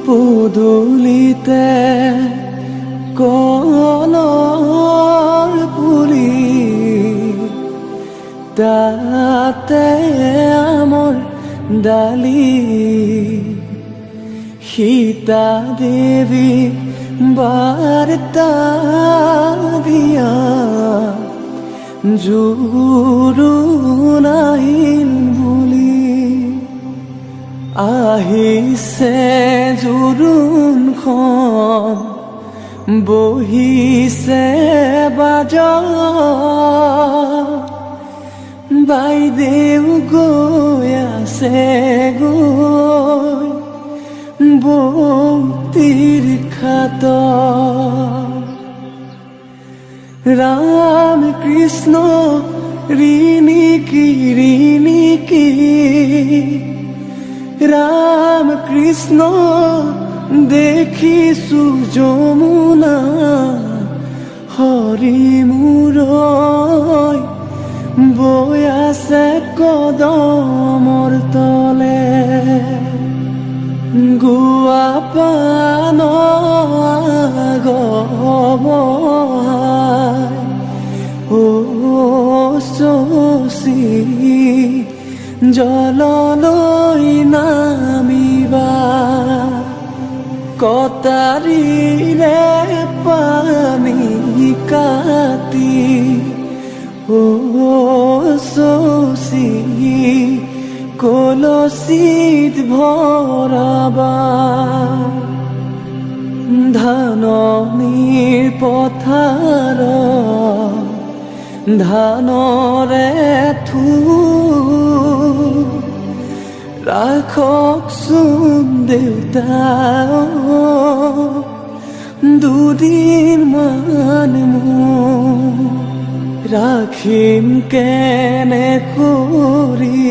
পদূলিতে কলৰ পুলি তাতে আমৰ ডালি সীতা দেৱী বাৰ্তা দিয়া জোৰোণ আহিল বুলি আহিছে জোৰোণখন বহিছে বাজত বাইদেউ গৈ আছে গৈ বৌতিৰ খাতত राम कृष्ण ऋणिकी राम कृष्ण देखिछु যমুনা হৰি মূৰৈ বৈ আছে কদমৰ তলে গুৱা পানৰ গবহাই ও শশী জললৈ নামিবা কটাৰীৰে পানী কাটি ও শশী কলসিত ভৰাবা ধাননিৰ পথাৰত ধানৰে থোৰ ৰাখকচোন দেউতা দুদিনমান মোৰ ৰাখিম কেনে কৰি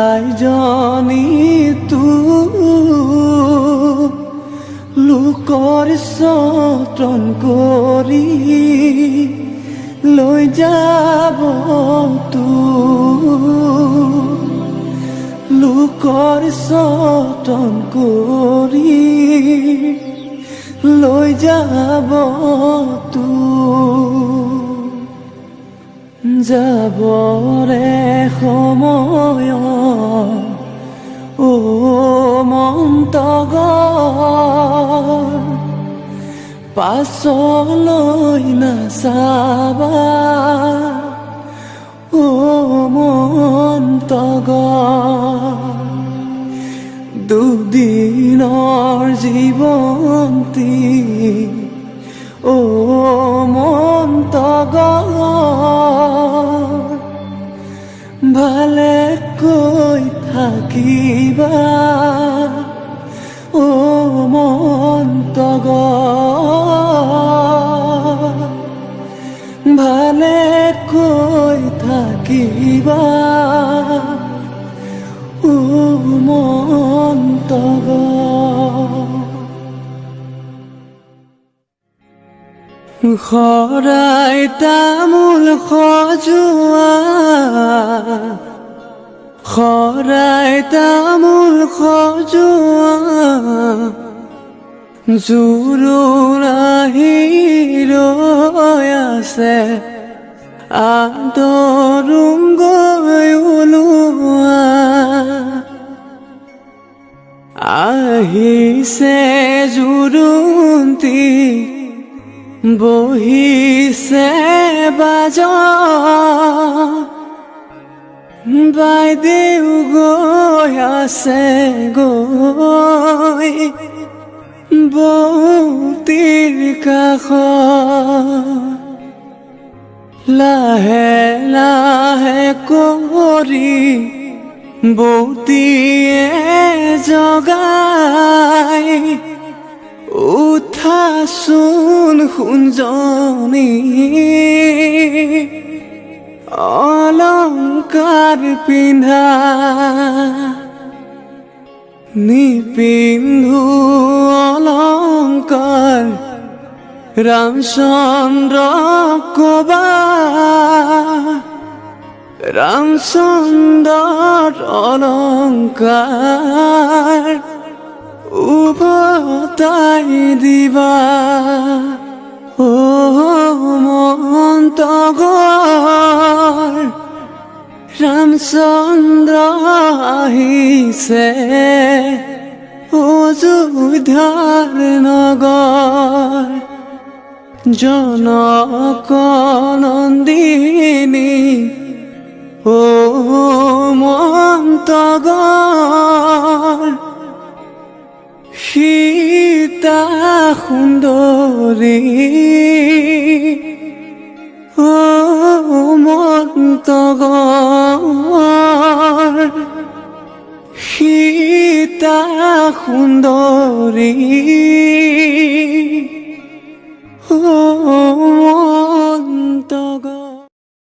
আইজনী তোক লোকৰ যতন কৰি লৈ যাব তোক লোকৰ যতন কৰি লৈ যাব তোক যাবৰে সময় ও মন্তগৰ পাছলৈ নাচাবা ও মন্তগৰ দুদিনৰ জীৱন্তী ও মন্তগৰ ভালে কৈ থাকিবা ও মন্তগৰ ভালে কৈ থাকিবা ও মন্তগৰ শৰাই তামোল সজোৱা শৰাই তামোল সজোৱা জোৰোণ আহি ৰৈ আছে আদৰুম গৈ ওলোৱা আহিছে জোৰোণটি বহিছে বাজত বাইদেউ গৈ আছে গৈ বৌতিৰ কাষত লাহে লাহে কৰি বৌতিয়ে জগাই উঠাচোন সোণজনী অলংকাৰ পিন্ধা নিপিন্ধো অলংকাৰ ৰামচন্দ্ৰ কবা ৰামচন্দ্ৰৰ অলংকাৰ উভতাই দিবা ও মন্তগৰ ৰামচন্দ্ৰ আহিছে অযোধ্যাৰ নগৰ জনক নন্দিনী ও মন্তগৰ সীতা সুন্দৰী ও মন্তগৰ সীতা সুন্দৰী